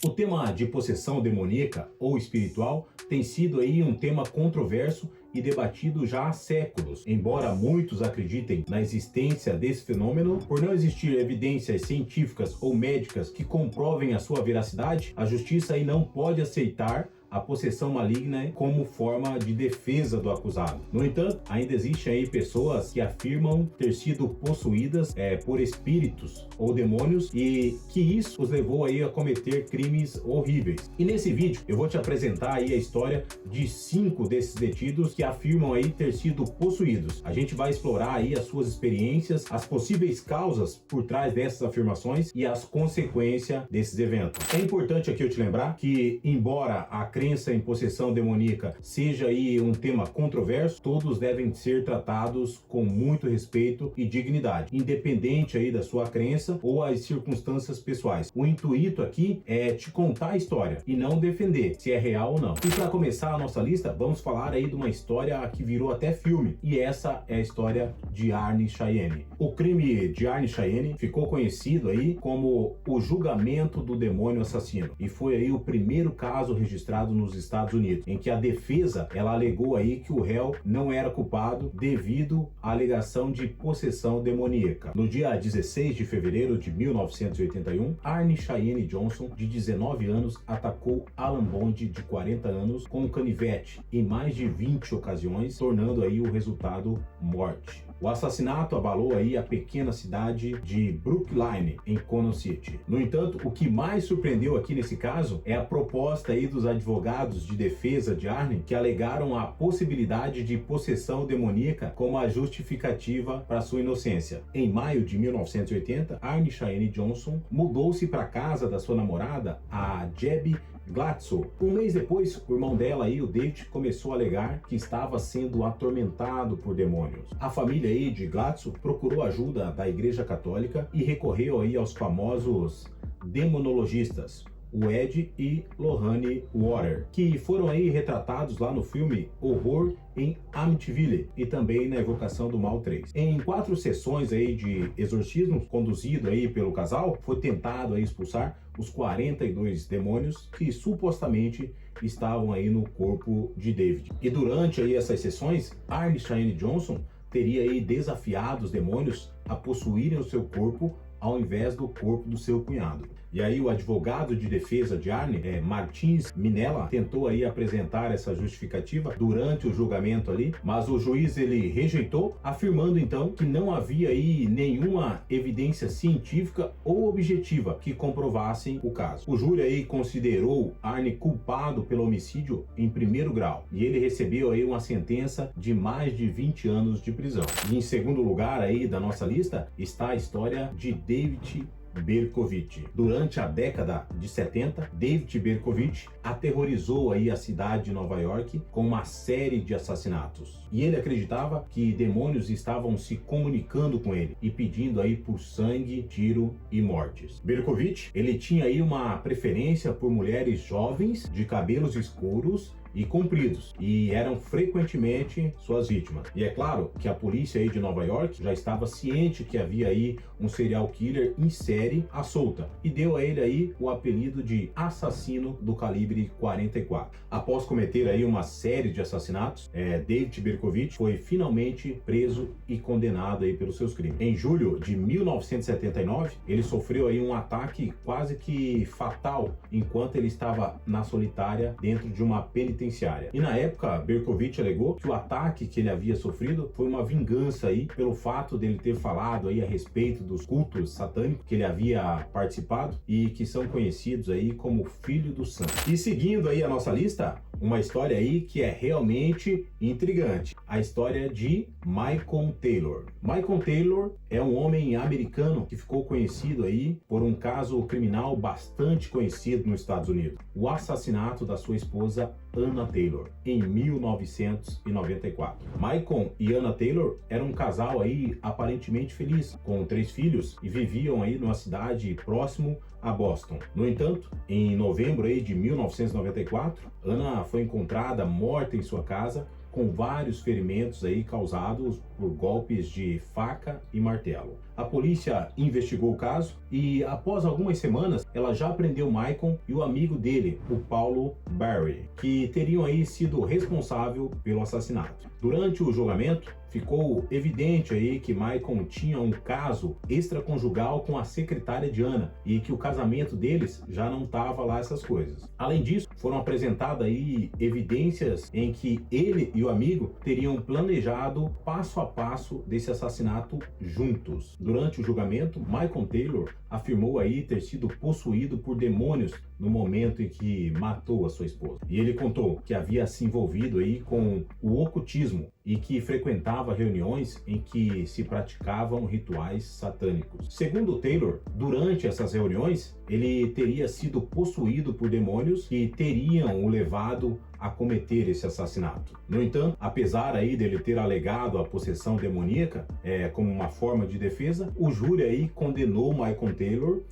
O tema de possessão demoníaca ou espiritual tem sido aí um tema controverso e debatido já há séculos. Embora muitos acreditem na existência desse fenômeno, por não existir evidências científicas ou médicas que comprovem a sua veracidade, a justiça aí não pode aceitar a possessão maligna como forma de defesa do acusado. No entanto, ainda existem aí pessoas que afirmam ter sido possuídas por espíritos ou demônios e que isso os levou aí a cometer crimes horríveis. E nesse vídeo eu vou te apresentar aí a história de 5 desses detidos que afirmam aí ter sido possuídos. A gente vai explorar aí as suas experiências, as possíveis causas por trás dessas afirmações e as consequências desses eventos. É importante aqui eu te lembrar que, embora a crença em possessão demoníaca seja aí um tema controverso, todos devem ser tratados com muito respeito e dignidade, independente aí da sua crença ou as circunstâncias pessoais. O intuito aqui é te contar a história e não defender se é real ou não. E para começar a nossa lista, vamos falar aí de uma história que virou até filme, e essa é a história de Arne Cheyenne. O crime de Arne Cheyenne ficou conhecido aí como o julgamento do demônio assassino, e foi aí o primeiro caso registrado nos Estados Unidos, em que a defesa ela alegou aí que o réu não era culpado devido à alegação de possessão demoníaca. No dia 16 de fevereiro de 1981, Arne Cheyenne Johnson, de 19 anos, atacou Alan Bond, de 40 anos, com um canivete em mais de 20 ocasiões, tornando aí o resultado morte. O assassinato abalou aí a pequena cidade de Brookline, em Conon City. No entanto, o que mais surpreendeu aqui nesse caso é a proposta aí dos advogados de defesa de Arne, que alegaram a possibilidade de possessão demoníaca como a justificativa para sua inocência. Em maio de 1980, Arne Cheyenne Johnson mudou-se para a casa da sua namorada, a Jeb Glatzel. Um mês depois, o irmão dela aí, o David, começou a alegar que estava sendo atormentado por demônios. A família aí de Glatzel procurou ajuda da Igreja Católica e recorreu aí aos famosos demonologistas, o Ed e Lorraine Water, que foram aí retratados lá no filme Horror em Amityville e também na Evocação do Mal 3. Em 4 sessões aí de exorcismo conduzido aí pelo casal, foi tentado aí expulsar os 42 demônios que supostamente estavam aí no corpo de David. E durante aí essas sessões, Arne Cheyenne Johnson teria aí desafiado os demônios a possuírem o seu corpo ao invés do corpo do seu cunhado. E aí o advogado de defesa de Arne, Martins Minella, tentou aí apresentar essa justificativa durante o julgamento ali, mas o juiz ele rejeitou, afirmando então que não havia aí nenhuma evidência científica ou objetiva que comprovassem o caso. O júri aí considerou Arne culpado pelo homicídio em 1º grau e ele recebeu aí uma sentença de mais de 20 anos de prisão. E em segundo lugar aí da nossa lista está a história de David Berkowitz. Durante a década de 70, David Berkowitz aterrorizou aí a cidade de Nova York com uma série de assassinatos. E ele acreditava que demônios estavam se comunicando com ele e pedindo aí por sangue, tiro e mortes. Berkowitz, ele tinha aí uma preferência por mulheres jovens, de cabelos escuros e compridos, e eram frequentemente suas vítimas. E é claro que a polícia aí de Nova York já estava ciente que havia aí um serial killer em série à solta e deu a ele aí o apelido de assassino do calibre 44. Após cometer aí uma série de assassinatos, David Berkowitz foi finalmente preso e condenado aí pelos seus crimes. Em julho de 1979, ele sofreu aí um ataque quase que fatal enquanto ele estava na solitária dentro de uma penitenciária. E na época, Berkowitz alegou que o ataque que ele havia sofrido foi uma vingança aí pelo fato dele ter falado aí a respeito dos cultos satânicos que ele havia participado e que são conhecidos aí como Filho do Sangue. E seguindo aí a nossa lista, uma história aí que é realmente intrigante. A história de Michael Taylor. Michael Taylor é um homem americano que ficou conhecido aí por um caso criminal bastante conhecido nos Estados Unidos. O assassinato da sua esposa Anna Taylor, em 1994. Michael e Anna Taylor eram um casal aí aparentemente feliz, com 3 filhos e viviam aí numa cidade próximo a Boston. No entanto, em novembro aí de 1994, Anna foi encontrada morta em sua casa com vários ferimentos aí causados por golpes de faca e martelo. A polícia investigou o caso e, após algumas semanas, ela já prendeu Michael e o amigo dele, o Paulo Barry, que teriam aí sido responsável pelo assassinato. Durante o julgamento, ficou evidente aí que Michael tinha um caso extraconjugal com a secretária Diana e que o casamento deles já não estava lá essas coisas. Além disso, foram apresentadas aí evidências em que ele e o amigo teriam planejado passo a passo desse assassinato juntos. Durante o julgamento, Michael Taylor afirmou aí ter sido possuído por demônios no momento em que matou a sua esposa. E ele contou que havia se envolvido aí com o ocultismo e que frequentava reuniões em que se praticavam rituais satânicos. Segundo Taylor, durante essas reuniões, ele teria sido possuído por demônios que teriam o levado a cometer esse assassinato. No entanto, apesar aí dele ter alegado a possessão demoníaca como uma forma de defesa, o júri aí condenou Michael Taylor,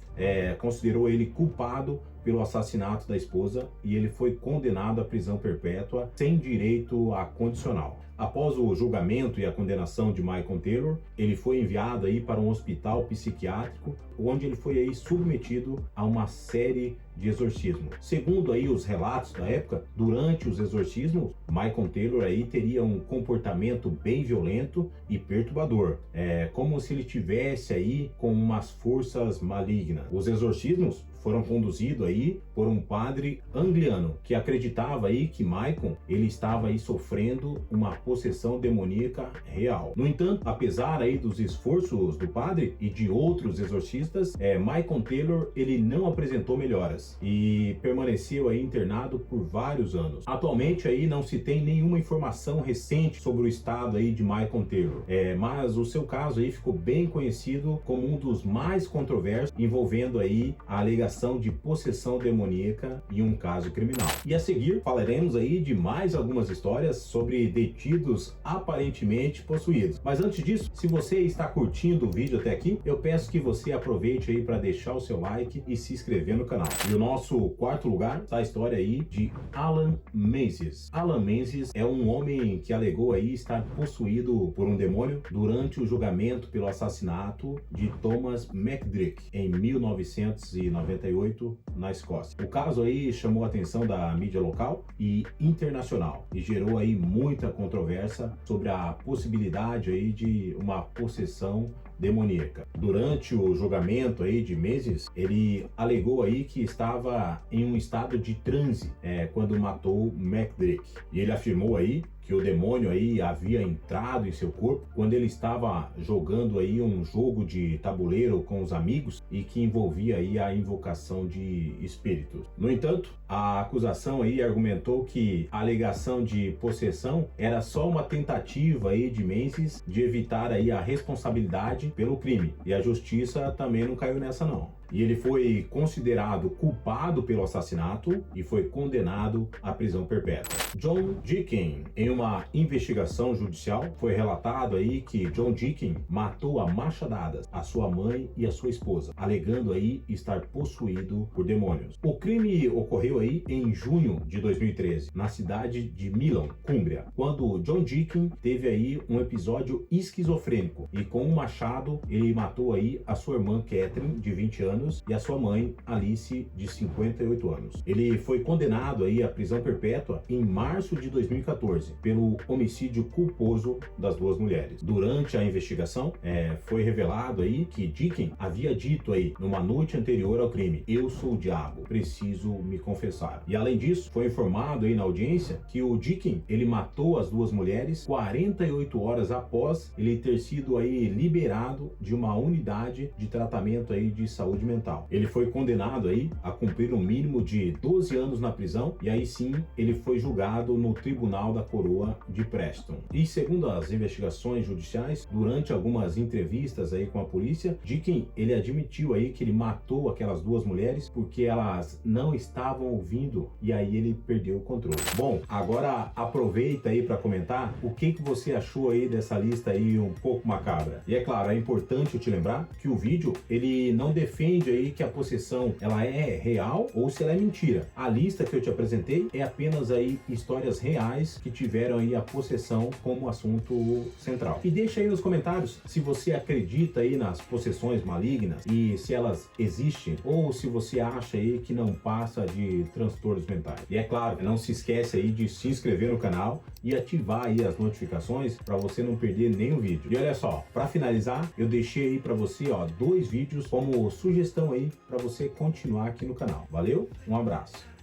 considerou ele culpado pelo assassinato da esposa e ele foi condenado à prisão perpétua sem direito a condicional. Após o julgamento e a condenação de Michael Taylor, ele foi enviado aí para um hospital psiquiátrico, onde ele foi aí submetido a uma série de exorcismos. Segundo aí os relatos da época, durante os exorcismos, Michael Taylor aí teria um comportamento bem violento e perturbador, como se ele tivesse aí com umas forças malignas. Os exorcismos foram conduzidos aí por um padre angliano que acreditava aí que Michael ele estava aí sofrendo uma possessão demoníaca real. No entanto, apesar aí dos esforços do padre e de outros exorcistas, Michael Taylor ele não apresentou melhoras e permaneceu aí internado por vários anos. Atualmente aí não se tem nenhuma informação recente sobre o estado aí de Michael Taylor, mas o seu caso aí ficou bem conhecido como um dos mais controversos, envolvendo aí a alegação de possessão demoníaca e um caso criminal. E a seguir falaremos aí de mais algumas histórias sobre detidos aparentemente possuídos. Mas antes disso, se você está curtindo o vídeo até aqui, eu peço que você aproveite aí para deixar o seu like e se inscrever no canal. E o nosso quarto lugar está a história aí de Alan Menzies. Alan Menzies é um homem que alegou aí estar possuído por um demônio durante o julgamento pelo assassinato de Thomas McDrick em 1998 na Escócia. O caso aí chamou a atenção da mídia local e internacional e gerou aí muita controvérsia sobre a possibilidade aí de uma possessão demoníaca. Durante o julgamento aí de Menzies, ele alegou aí que estava em um estado de transe quando matou McDrick. E ele afirmou aí que o demônio aí havia entrado em seu corpo quando ele estava jogando aí um jogo de tabuleiro com os amigos e que envolvia aí a invocação de espíritos. No entanto, a acusação aí argumentou que a alegação de possessão era só uma tentativa aí de Menzies de evitar aí a responsabilidade pelo crime, e a justiça também não caiu nessa não. E ele foi considerado culpado pelo assassinato e foi condenado à prisão perpétua. John Deakin, em uma investigação judicial, foi relatado aí que John Deakin matou a machadadas a sua mãe e a sua esposa, alegando aí estar possuído por demônios. O crime ocorreu aí em junho de 2013, na cidade de Milan, Cumbria, quando John Deakin teve aí um episódio esquizofrênico e com um machado ele matou aí a sua irmã Catherine, de 20 anos, e a sua mãe, Alice, de 58 anos. Ele foi condenado aí à prisão perpétua em março de 2014 pelo homicídio culposo das duas mulheres. Durante a investigação, foi revelado aí que Deakin havia dito aí numa noite anterior ao crime: "Eu sou o diabo, preciso me confessar". E além disso, foi informado aí na audiência que o Deakin, ele matou as duas mulheres 48 horas após ele ter sido aí liberado de uma unidade de tratamento aí de saúde mental. Ele foi condenado aí a cumprir um mínimo de 12 anos na prisão e aí sim ele foi julgado no Tribunal da Coroa de Preston. E segundo as investigações judiciais, durante algumas entrevistas aí com a polícia, Deakin ele admitiu aí que ele matou aquelas duas mulheres porque elas não estavam ouvindo e aí ele perdeu o controle. Bom, agora aproveita aí para comentar o que você achou aí dessa lista aí um pouco macabra. E é claro, é importante eu te lembrar que o vídeo ele não defende entende aí que a possessão ela é real ou se ela é mentira. A lista que eu te apresentei é apenas aí histórias reais que tiveram aí a possessão como assunto central. E deixa aí nos comentários se você acredita aí nas possessões malignas e se elas existem ou se você acha aí que não passa de transtornos mentais. E é claro, não se esquece aí de se inscrever no canal e ativar aí as notificações para você não perder nenhum vídeo. E olha só, para finalizar, eu deixei aí para você, ó, 2 vídeos como sugestão aí para você continuar aqui no canal. Valeu? Um abraço.